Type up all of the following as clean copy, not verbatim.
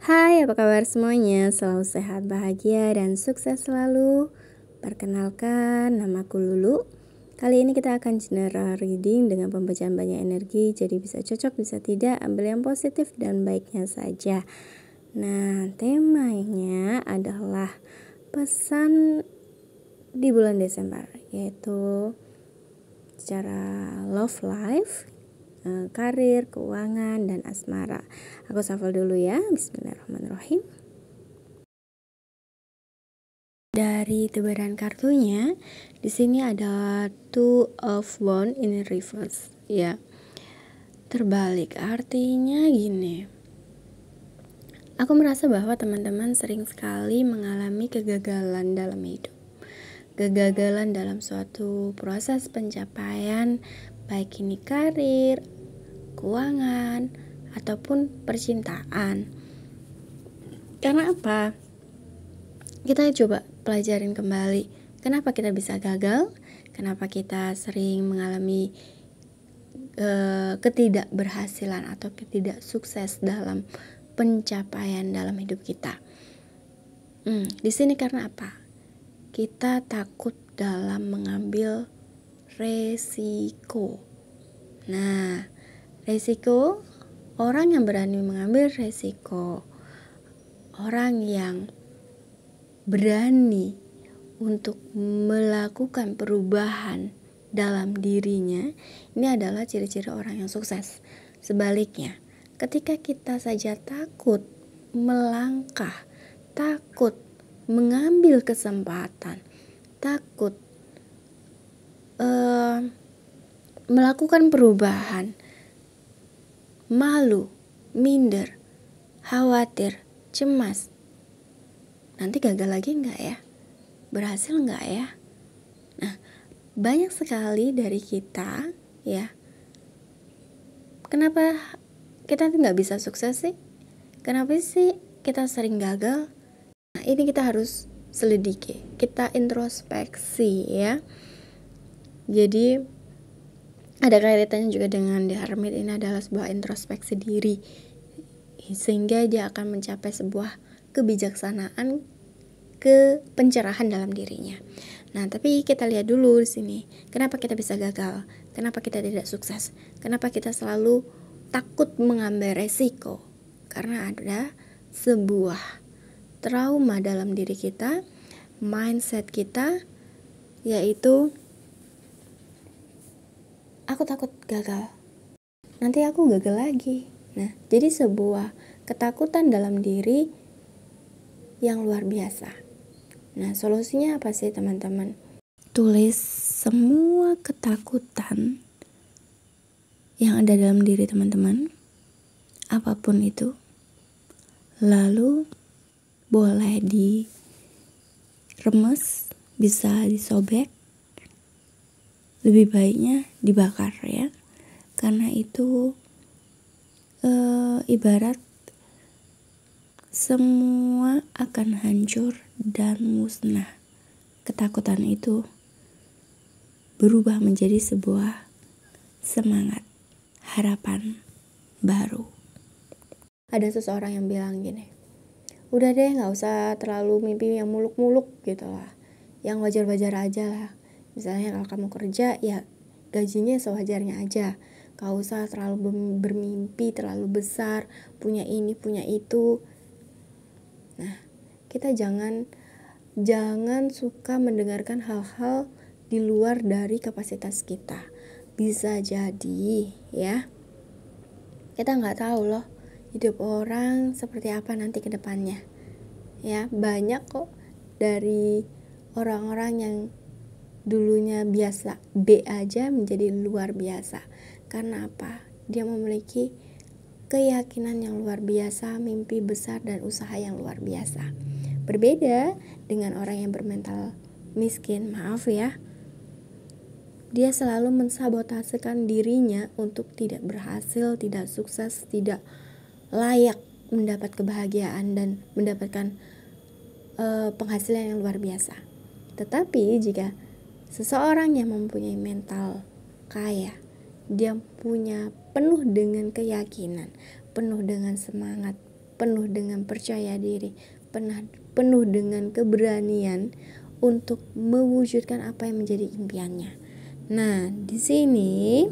Hai, apa kabar semuanya? Selalu sehat, bahagia, dan sukses selalu. Perkenalkan, namaku Lulu. Kali ini kita akan general reading dengan pembacaan banyak energi, jadi bisa cocok, bisa tidak, ambil yang positif dan baiknya saja. Nah, temanya adalah pesan di bulan Desember, yaitu secara love life, karir, keuangan, dan asmara. Aku shuffle dulu ya. Bismillahirrahmanirrahim. Dari tebaran kartunya, di sini ada Two of Wands in reverse, ya. Terbalik, artinya gini. Aku merasa bahwa teman-teman sering sekali mengalami kegagalan dalam hidup. Kegagalan dalam suatu proses pencapaian, baik ini karir, keuangan, ataupun percintaan. Karena apa? Kita coba pelajarin kembali kenapa kita bisa gagal, kenapa kita sering mengalami ketidakberhasilan atau ketidaksukses dalam pencapaian dalam hidup kita. Di sini karena apa? Kita takut dalam mengambil resiko. Nah, resiko, orang yang berani mengambil resiko, orang yang berani untuk melakukan perubahan dalam dirinya, ini adalah ciri-ciri orang yang sukses. Sebaliknya, ketika kita saja takut melangkah, takut mengambil kesempatan, takut melakukan perubahan, malu, minder, khawatir, cemas, nanti gagal lagi enggak ya? Berhasil enggak ya? Nah, banyak sekali dari kita, ya. Kenapa kita enggak bisa sukses sih? Kenapa sih kita sering gagal? Nah, ini kita harus selidiki, kita introspeksi, ya. Jadi ada kaitannya juga dengan The Hermit. Ini adalah sebuah introspeksi diri, sehingga dia akan mencapai sebuah kebijaksanaan, ke pencerahan dalam dirinya. Nah, tapi kita lihat dulu di sini, kenapa kita bisa gagal? Kenapa kita tidak sukses? Kenapa kita selalu takut mengambil resiko? Karena ada sebuah trauma dalam diri kita, mindset kita, yaitu aku takut gagal. Nanti aku gagal lagi. Nah, jadi sebuah ketakutan dalam diri yang luar biasa. Nah, solusinya apa sih teman-teman? Tulis semua ketakutan yang ada dalam diri teman-teman, apapun itu. Lalu boleh diremes, bisa disobek. Lebih baiknya dibakar ya. Karena itu ibarat semua akan hancur dan musnah. Ketakutan itu berubah menjadi sebuah semangat, harapan baru. Ada seseorang yang bilang gini, udah deh gak usah terlalu mimpi yang muluk-muluk gitu lah, yang wajar-wajar aja lah. Misalnya kalau kamu kerja, ya gajinya sewajarnya aja. Gak usah terlalu bermimpi terlalu besar, punya ini, punya itu. Nah, kita jangan suka mendengarkan hal-hal di luar dari kapasitas kita. Bisa jadi ya, kita gak tahu loh hidup orang seperti apa nanti ke depannya. Ya, banyak kok dari orang-orang yang dulunya biasa B aja menjadi luar biasa. Karena apa? Dia memiliki keyakinan yang luar biasa, mimpi besar, dan usaha yang luar biasa. Berbeda dengan orang yang bermental miskin, maaf ya. Dia selalu mensabotasekan dirinya untuk tidak berhasil, tidak sukses, tidak layak mendapat kebahagiaan dan mendapatkan penghasilan yang luar biasa. Tetapi jika seseorang yang mempunyai mental kaya, dia punya penuh dengan keyakinan, penuh dengan semangat, penuh dengan percaya diri, penuh dengan keberanian untuk mewujudkan apa yang menjadi impiannya. Nah, di sini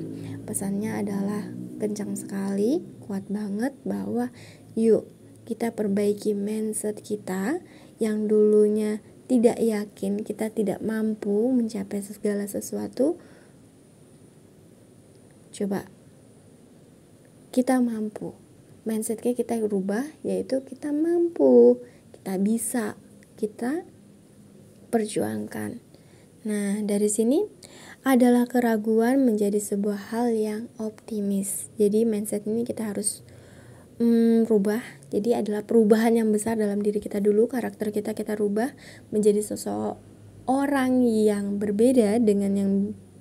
pesannya adalah kencang sekali, kuat banget, bahwa yuk kita perbaiki mindset kita yang dulunya tidak yakin, kita tidak mampu mencapai segala sesuatu. Coba kita mampu. Mindsetnya kita rubah, yaitu kita mampu, kita bisa, kita perjuangkan. Nah, dari sini adalah keraguan menjadi sebuah hal yang optimis. Jadi mindset ini kita harus rubah. Jadi adalah perubahan yang besar dalam diri kita dulu. Karakter kita rubah menjadi seseorang yang berbeda dengan yang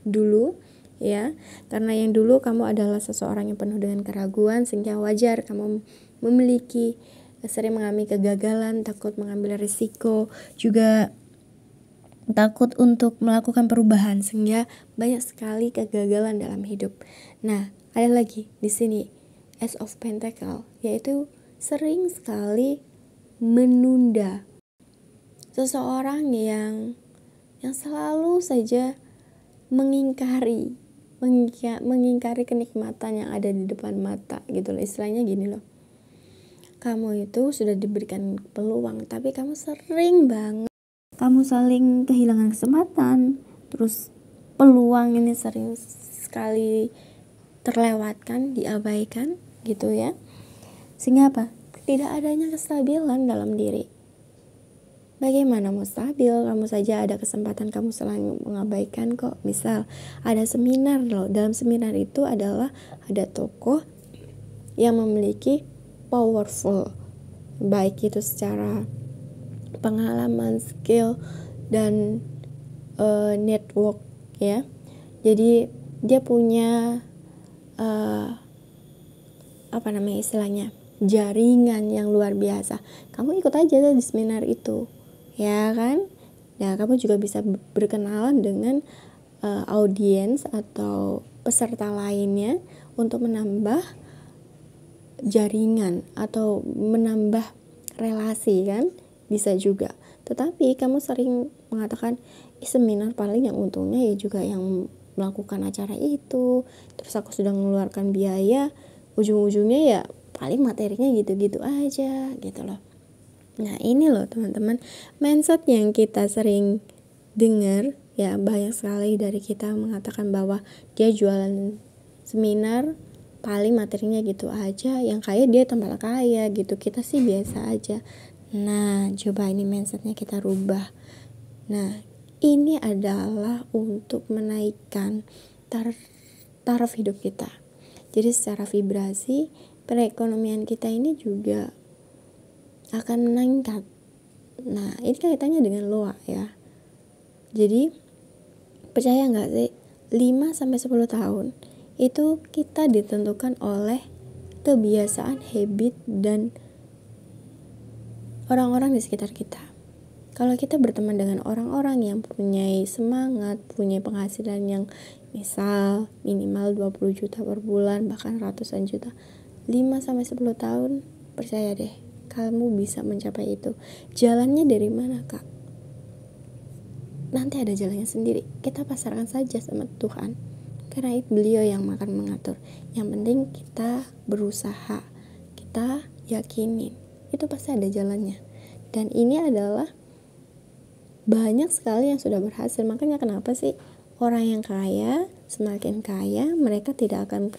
dulu, ya. Karena yang dulu kamu adalah seseorang yang penuh dengan keraguan, sehingga wajar kamu memiliki sering mengalami kegagalan, takut mengambil risiko, juga takut untuk melakukan perubahan, sehingga banyak sekali kegagalan dalam hidup. Nah, ada lagi di sini Ace of Pentacle, yaitu sering sekali menunda. Seseorang yang selalu saja mengingkari kenikmatan yang ada di depan mata gitu loh. Istilahnya gini loh, kamu itu sudah diberikan peluang, tapi kamu saling kehilangan kesempatan, terus peluang ini sering sekali terlewatkan, diabaikan gitu ya. Sehingga apa? Tidak adanya kestabilan dalam diri. Bagaimana mau stabil? Kamu saja ada kesempatan, kamu selalu mengabaikan kok. Misal ada seminar loh, dalam seminar itu adalah ada tokoh yang memiliki powerful, baik itu secara pengalaman, skill, dan network ya. Jadi dia punya istilahnya jaringan yang luar biasa. Kamu ikut aja di seminar itu, ya kan? Nah, kamu juga bisa berkenalan dengan audiens atau peserta lainnya untuk menambah jaringan atau menambah relasi kan, bisa juga. Tetapi kamu sering mengatakan seminar paling yang untungnya ya juga yang melakukan acara itu, terus aku sudah mengeluarkan biaya, ujung-ujungnya ya paling materinya gitu-gitu aja gitu loh. Nah, ini loh teman-teman, mindset yang kita sering dengar ya. Banyak sekali dari kita mengatakan bahwa dia jualan seminar paling materinya gitu aja, yang kaya dia tambah kaya gitu, kita sih biasa aja. Nah, coba ini mindsetnya kita rubah. Nah, ini adalah untuk menaikkan taraf hidup kita. Jadi secara vibrasi perekonomian kita ini juga akan meningkat. Nah, ini kaitannya dengan loa ya. Jadi percaya nggak sih, 5-10 tahun itu kita ditentukan oleh kebiasaan, habit, dan orang-orang di sekitar kita. Kalau kita berteman dengan orang-orang yang punya semangat, punya penghasilan yang misal minimal 20 juta per bulan, bahkan ratusan juta, 5-10 tahun, percaya deh, kamu bisa mencapai itu. Jalannya dari mana, Kak? Nanti ada jalannya sendiri. Kita pasarkan saja sama Tuhan, karena itu beliau yang akan mengatur. Yang penting kita berusaha, kita yakinin, itu pasti ada jalannya. Dan ini adalah banyak sekali yang sudah berhasil. Makanya kenapa sih orang yang kaya, semakin kaya, mereka tidak akan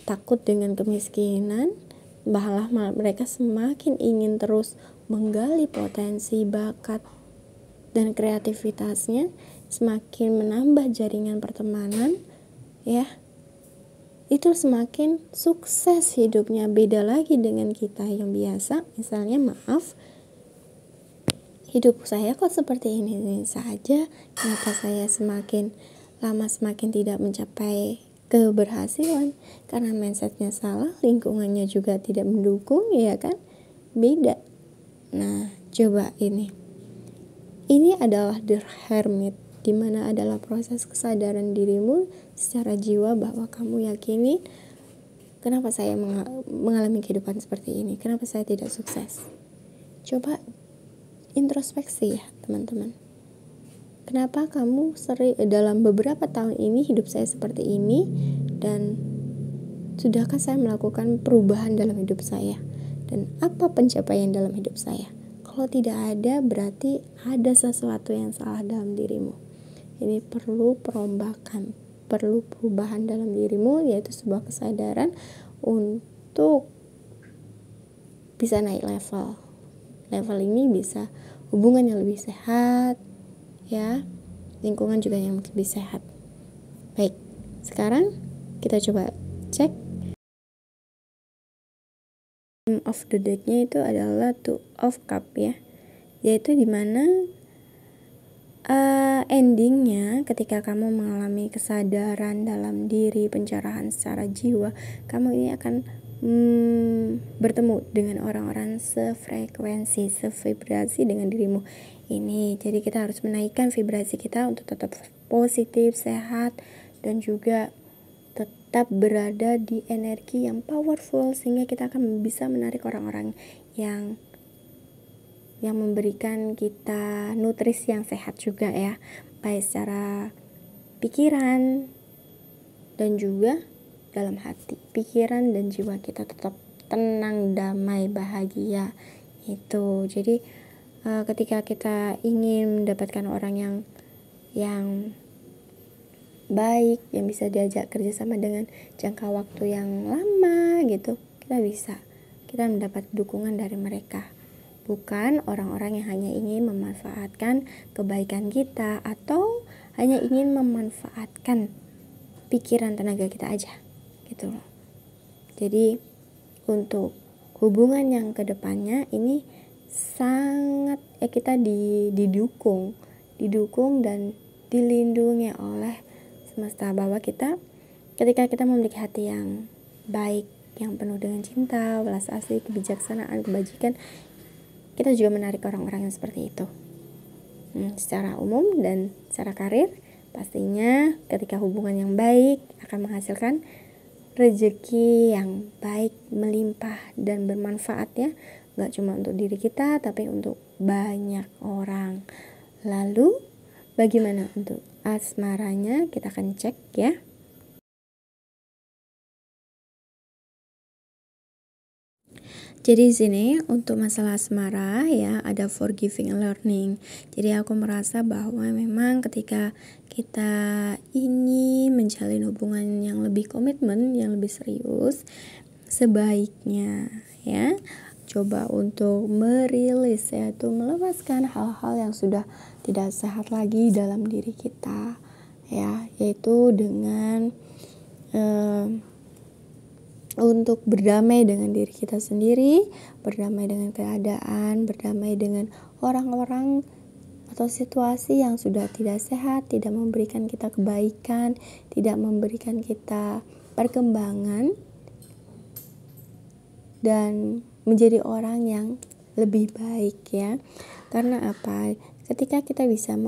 takut dengan kemiskinan, malah mereka semakin ingin terus menggali potensi, bakat, dan kreativitasnya, semakin menambah jaringan pertemanan ya, itu semakin sukses hidupnya. Beda lagi dengan kita yang biasa, misalnya maaf, hidup saya kok seperti ini saja, kenapa saya semakin lama semakin tidak mencapai keberhasilan? Karena mindsetnya salah, lingkungannya juga tidak mendukung, ya kan? Beda. Nah, coba ini adalah The Hermit. dimana adalah proses kesadaran dirimu secara jiwa bahwa kamu yakini, kenapa saya mengalami kehidupan seperti ini, kenapa saya tidak sukses. Coba introspeksi ya teman-teman. Kenapa kamu sering dalam beberapa tahun ini hidup saya seperti ini, dan sudahkah saya melakukan perubahan dalam hidup saya, dan apa pencapaian dalam hidup saya? Kalau tidak ada, berarti ada sesuatu yang salah dalam dirimu. Ini perlu perombakan, perlu perubahan dalam dirimu, yaitu sebuah kesadaran untuk bisa naik level. Level ini bisa hubungan yang lebih sehat, ya, lingkungan juga yang lebih sehat. Baik, sekarang kita coba cek of the deck-nya itu adalah Two of Cup ya, yaitu dimana endingnya ketika kamu mengalami kesadaran dalam diri, pencerahan secara jiwa, kamu ini akan bertemu dengan orang-orang sefrekuensi, sevibrasi dengan dirimu ini. Jadi kita harus menaikkan vibrasi kita untuk tetap positif, sehat, dan juga tetap berada di energi yang powerful, sehingga kita akan bisa menarik orang-orang yang memberikan kita nutrisi yang sehat juga ya, baik secara pikiran dan juga dalam hati. Pikiran dan jiwa kita tetap tenang, damai, bahagia itu. Jadi ketika kita ingin mendapatkan orang yang baik, yang bisa diajak kerjasama dengan jangka waktu yang lama gitu, kita mendapat dukungan dari mereka, bukan orang-orang yang hanya ingin memanfaatkan kebaikan kita atau hanya ingin memanfaatkan pikiran tenaga kita aja gitu loh. Jadi untuk hubungan yang kedepannya ini sangat kita didukung dan dilindungi oleh semesta, bahwa ketika kita memiliki hati yang baik, yang penuh dengan cinta, welas asih, kebijaksanaan, kebajikan, kita juga menarik orang-orang yang seperti itu. Secara umum dan secara karir, pastinya ketika hubungan yang baik akan menghasilkan rezeki yang baik, melimpah dan bermanfaat ya, gak cuma untuk diri kita tapi untuk banyak orang. Lalu bagaimana untuk asmaranya? Kita akan cek ya. Jadi di sini untuk masalah asmara ya, ada forgiving and learning. Jadi aku merasa bahwa memang ketika kita ingin menjalin hubungan yang lebih komitmen, yang lebih serius, sebaiknya ya coba untuk merilis, yaitu melepaskan hal-hal yang sudah tidak sehat lagi dalam diri kita ya, yaitu dengan untuk berdamai dengan diri kita sendiri, berdamai dengan keadaan, berdamai dengan orang-orang atau situasi yang sudah tidak sehat, tidak memberikan kita kebaikan, tidak memberikan kita perkembangan, dan menjadi orang yang lebih baik ya. Karena apa? Ketika kita bisa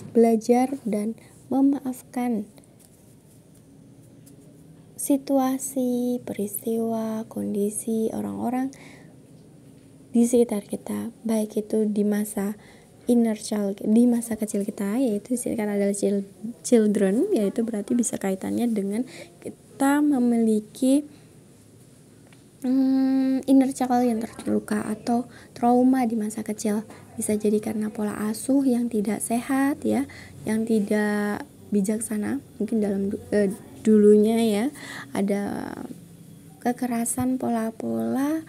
belajar dan memaafkan situasi, peristiwa, kondisi, orang-orang di sekitar kita, baik itu di masa inner child, di masa kecil kita, yaitu kan adalah children, yaitu berarti bisa kaitannya dengan kita memiliki inner child yang terluka atau trauma di masa kecil. Bisa jadi karena pola asuh yang tidak sehat ya, yang tidak bijaksana, mungkin dalam dulunya ya, ada kekerasan, pola-pola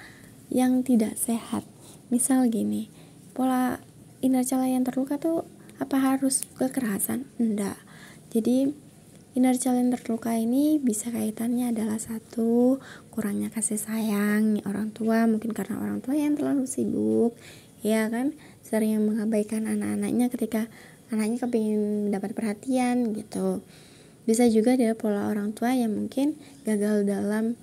yang tidak sehat. Misal gini, pola inner child yang terluka tuh apa harus kekerasan? Enggak. Jadi inner child yang terluka ini bisa kaitannya adalah satu, kurangnya kasih sayang orang tua, mungkin karena orang tua yang terlalu sibuk ya kan, sering mengabaikan anak-anaknya ketika anaknya kepingin mendapat perhatian gitu. Bisa juga dari pola orang tua yang mungkin gagal dalam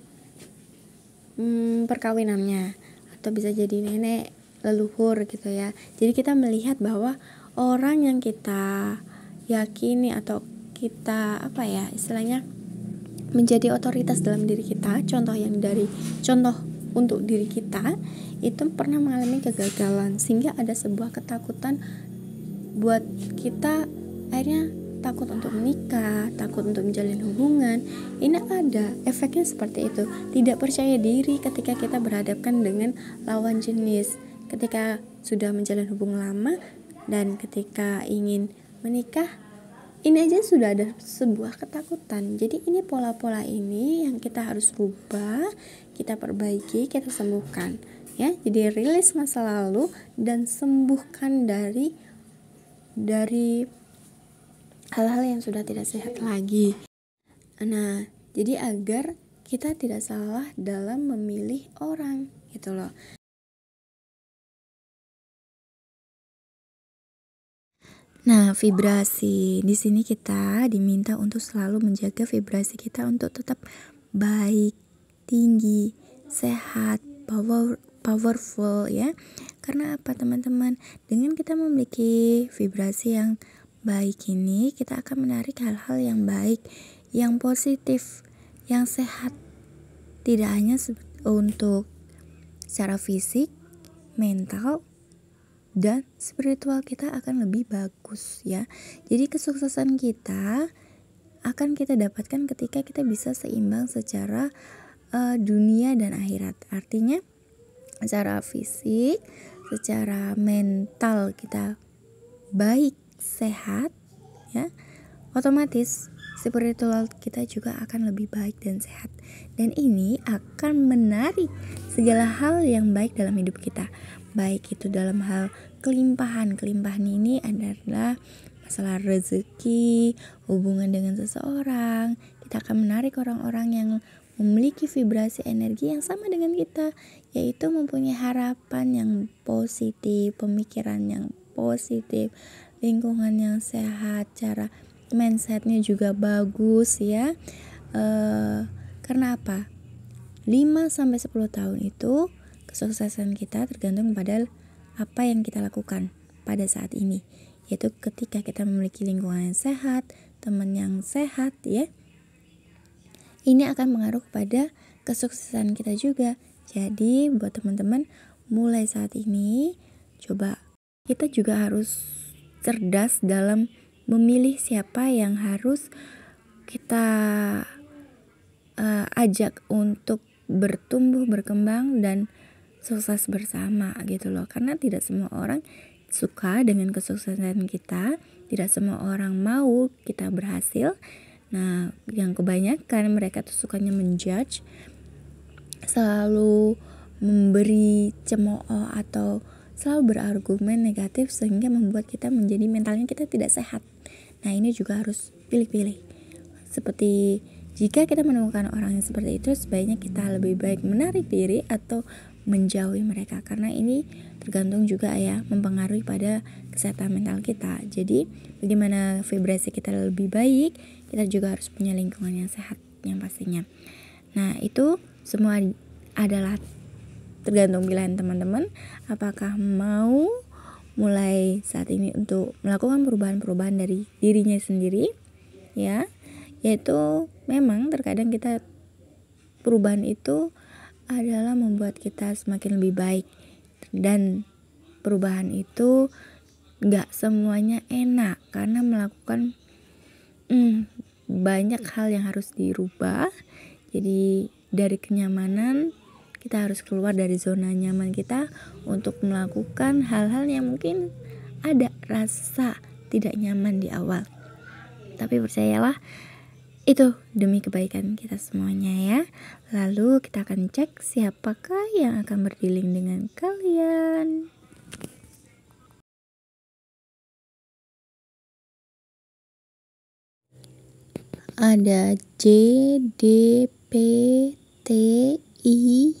perkawinannya, atau bisa jadi nenek leluhur gitu ya. Jadi kita melihat bahwa orang yang kita yakini atau kita istilahnya menjadi otoritas dalam diri kita. Contoh untuk diri kita itu pernah mengalami kegagalan, sehingga ada sebuah ketakutan buat kita akhirnya takut untuk menikah, takut untuk menjalin hubungan. Ini ada efeknya seperti itu. Tidak percaya diri ketika kita berhadapan dengan lawan jenis, ketika sudah menjalin hubungan lama dan ketika ingin menikah. Ini aja sudah ada sebuah ketakutan. Jadi ini pola-pola ini yang kita harus rubah, kita perbaiki, kita sembuhkan ya. Jadi rilis masa lalu dan sembuhkan dari hal-hal yang sudah tidak sehat lagi. Nah, jadi agar kita tidak salah dalam memilih orang gitu loh. Nah, vibrasi di sini kita diminta untuk selalu menjaga vibrasi kita untuk tetap baik, tinggi, sehat, powerful ya. Karena apa teman-teman? Dengan kita memiliki vibrasi yang baik ini, kita akan menarik hal-hal yang baik, yang positif, yang sehat. Tidak hanya untuk secara fisik, mental, dan spiritual kita akan lebih bagus ya. Jadi kesuksesan kita akan kita dapatkan ketika kita bisa seimbang secara dunia dan akhirat. Artinya secara fisik, secara mental kita baik, sehat ya. Otomatis spiritual kita juga akan lebih baik dan sehat. Dan ini akan menarik segala hal yang baik dalam hidup kita. Baik itu dalam hal kelimpahan ini adalah masalah rezeki, hubungan dengan seseorang. Kita akan menarik orang-orang yang memiliki vibrasi energi yang sama dengan kita, yaitu mempunyai harapan yang positif, pemikiran yang positif, lingkungan yang sehat, cara mindsetnya juga bagus ya. Karena apa? 5-10 tahun itu kesuksesan kita tergantung pada apa yang kita lakukan pada saat ini, yaitu ketika kita memiliki lingkungan yang sehat, teman yang sehat ya, ini akan mengaruh pada kesuksesan kita juga. Jadi buat teman-teman, mulai saat ini coba kita juga harus cerdas dalam memilih siapa yang harus kita ajak untuk bertumbuh, berkembang dan sukses bersama gitu loh. Karena tidak semua orang suka dengan kesuksesan kita, tidak semua orang mau kita berhasil. Nah, yang kebanyakan mereka tuh sukanya menjudge, selalu memberi cemooh atau selalu berargumen negatif, sehingga membuat kita menjadi mentalnya kita tidak sehat. Nah, ini juga harus pilih-pilih. Seperti jika kita menemukan orang yang seperti itu, sebaiknya kita lebih baik menarik diri atau menjauhi mereka, karena ini tergantung juga ya, mempengaruhi pada kesehatan mental kita. Jadi bagaimana vibrasi kita lebih baik, kita juga harus punya lingkungan yang sehat yang pastinya. Nah, itu semua adalah tergantung pilihan teman-teman, apakah mau mulai saat ini untuk melakukan perubahan-perubahan dari dirinya sendiri ya, yaitu memang terkadang kita perubahan itu adalah membuat kita semakin lebih baik, dan perubahan itu gak semuanya enak karena melakukan banyak hal yang harus dirubah. Jadi dari kenyamanan kita harus keluar dari zona nyaman kita untuk melakukan hal-hal yang mungkin ada rasa tidak nyaman di awal, tapi percayalah itu demi kebaikan kita semuanya ya. Lalu kita akan cek siapakah yang akan berdealing dengan kalian. Ada J, D, P, T, I,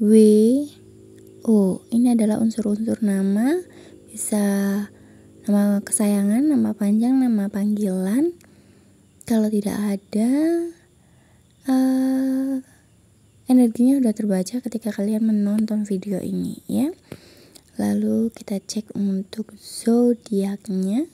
W, O. Ini adalah unsur-unsur nama, bisa nama kesayangan, nama panjang, nama panggilan. Kalau tidak ada, energinya udah terbaca ketika kalian menonton video ini ya. Lalu kita cek untuk zodiaknya.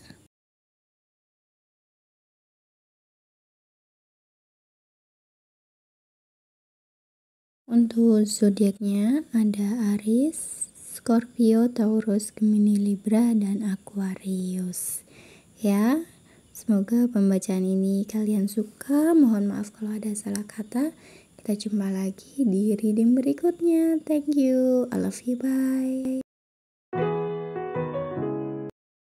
Untuk zodiaknya ada Aries, Scorpio, Taurus, Gemini, Libra, dan Aquarius. Ya, semoga pembacaan ini kalian suka. Mohon maaf kalau ada salah kata. Kita jumpa lagi di reading berikutnya. Thank you. I love you. Bye.